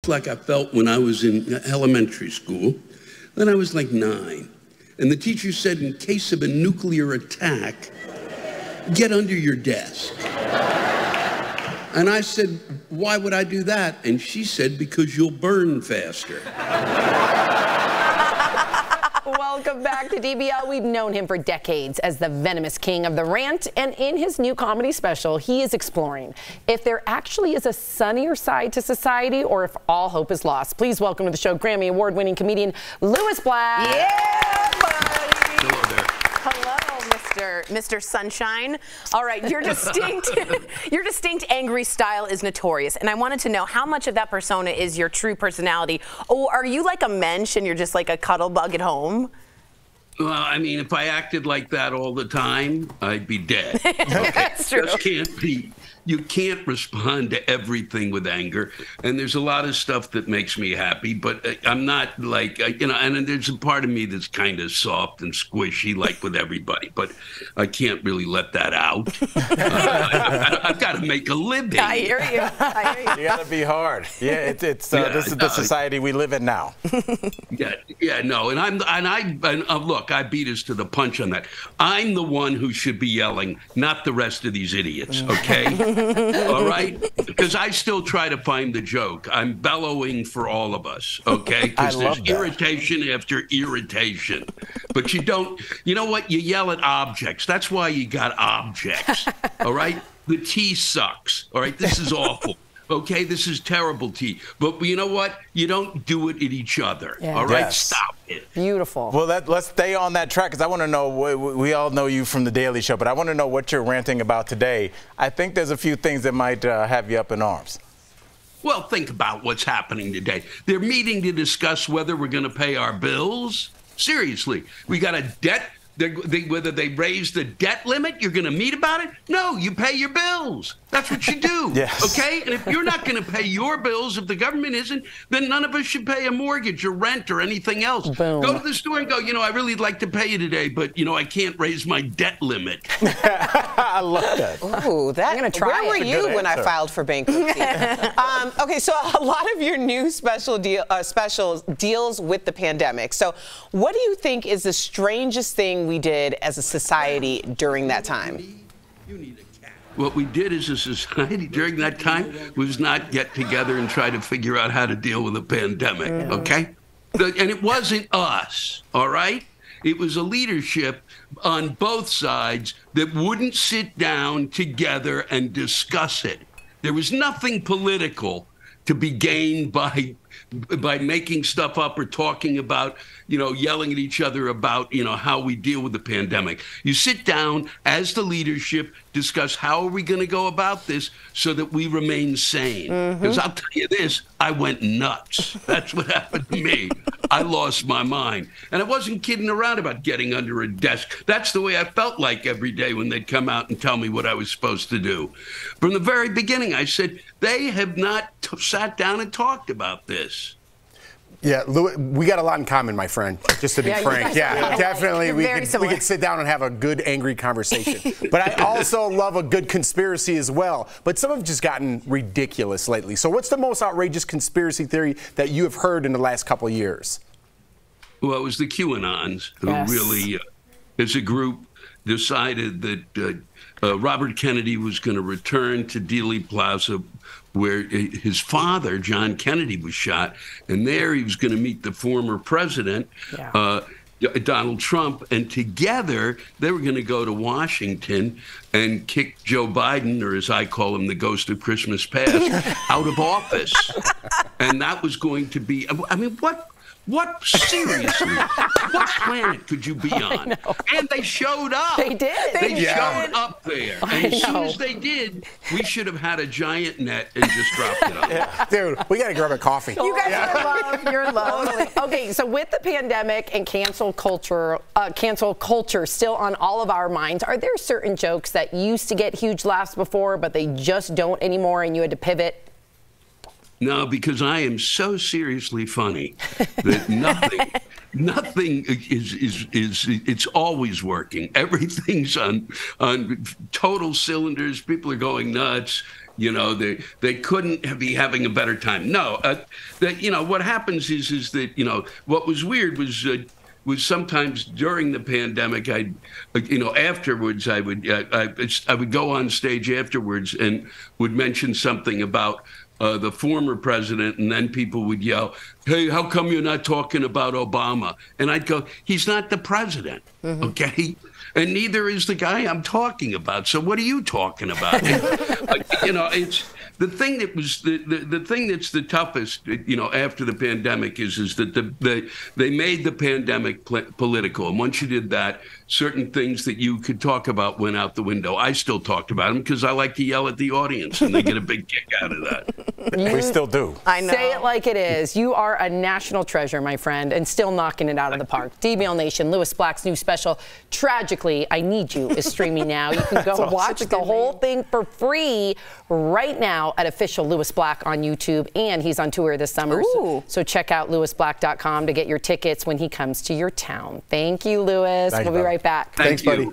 like I felt when I was in elementary school. Then I was like 9. And the teacher said, in case of a nuclear attack, get under your desk. And I said, why would I do that? And she said, because you'll burn faster. Welcome back to DBL. We've known him for decades as the venomous king of the rant, and in his new comedy special, he is exploring if there actually is a sunnier side to society or if all hope is lost. Please welcome to the show Grammy Award-winning comedian Louis Black. Yeah, buddy. Hello there. Hello, Mr. Sunshine. All right, your distinct angry style is notorious, and I wanted to know how much of that persona is your true personality. Or are you like a mensch and you're just like a cuddle bug at home? Well, I mean, if I acted like that all the time, I'd be dead. Okay? That's true. Just can't be. You can't respond to everything with anger. And there's a lot of stuff that makes me happy, but I'm not like, you know, and there's a part of me that's kind of soft and squishy, like with everybody, but I can't really let that out. I've got to make a living. I hear you. I hear you. You got to be hard. Yeah, this is the society we live in now. No, and look, I beat us to the punch on that. I'm the one who should be yelling, not the rest of these idiots, okay? All right? Because I still try to find the joke. I'm bellowing for all of us, okay? Because there's irritation after irritation. But you don't, you know what? You yell at objects. That's why you got objects, all right? The tea sucks, all right? This is awful. Okay, this is terrible tea. But you know what? You don't do it at each other. Yes. All right? Yes. Stop it. Beautiful. Well, let's stay on that track because I want to know, we all know you from The Daily Show, but I want to know what you're ranting about today. I think there's a few things that might have you up in arms. Well, think about what's happening today. They're meeting to discuss whether we're going to pay our bills. Seriously, we got a debt. Whether they raise the debt limit, you're going to meet about it? No, you pay your bills. That's what you do. Yes. Okay? And if you're not going to pay your bills, if the government isn't, then none of us should pay a mortgage or rent or anything else. Boom. Go to the store and go, you know, I really like to pay you today, but, you know, I can't raise my debt limit. I love that. Ooh, that, I'm going to try. where were you when I filed for bankruptcy? Okay, so a lot of your new specials deals with the pandemic. So what do you think is the strangest thing we did as a society during that time? What we did as a society during that time was not get together and try to figure out how to deal with a pandemic, okay? And it wasn't us, all right? It was a leadership on both sides that wouldn't sit down together and discuss it. There was nothing political to be gained by making stuff up or talking about, you know, yelling at each other about, you know, how we deal with the pandemic. You sit down as the leadership, discuss how are we going to go about this so that we remain sane. Because I'll tell you this, I went nuts. That's what happened to me. I lost my mind. And I wasn't kidding around about getting under a desk. That's the way I felt like every day when they'd come out and tell me what I was supposed to do. From the very beginning, I said, they have not sat down and talked about this. Yeah, Louis, we got a lot in common, my friend, just to be frank. Yeah, definitely. We could sit down and have a good, angry conversation. But I also love a good conspiracy as well. But some have just gotten ridiculous lately. So what's the most outrageous conspiracy theory that you have heard in the last couple of years? Well, it was the QAnons who really, as a group, decided that Robert Kennedy was going to return to Dealey Plaza, where his father, John Kennedy, was shot. And there he was going to meet the former president, Donald Trump. And together, they were going to go to Washington and kick Joe Biden, or as I call him, the ghost of Christmas past, out of office. And that was going to be, I mean, what seriously, what planet could you be on? And they showed up. They did. They showed up there. And as soon as they did, we should have had a giant net and just dropped it on. Dude, we got to grab a coffee. You guys are love. You're love. Okay, so with the pandemic and cancel culture still on all of our minds, are there certain jokes that used to get huge laughs before, but they just don't anymore, and you had to pivot? No, because I am so seriously funny that nothing is it's always working. Everything's on total cylinders. People are going nuts. You know, they couldn't be having a better time. No, you know, what happens is that, you know, what was weird was sometimes during the pandemic, afterwards I would go on stage afterwards and would mention something about the former president, and then people would yell, "Hey, how come you're not talking about Obama?" And I'd go, "He's not the president, okay? And neither is the guy I'm talking about. So what are you talking about?" You know, it's the thing that was the thing that's the toughest, you know, after the pandemic is that they made the pandemic political, and once you did that, certain things that you could talk about went out the window. I still talked about them because I like to yell at the audience, and they get a big kick out of that. We still do. I know. Say it like it is. You are a national treasure, my friend, and still knocking it out of the park. DBL Nation, Lewis Black's new special, Tragically, I Need You, is streaming now. You can go watch the whole thing for free right now at official Lewis Black on YouTube, and he's on tour this summer. So check out lewisblack.com to get your tickets when he comes to your town. Thank you, Lewis. We'll be right back. Thanks, buddy.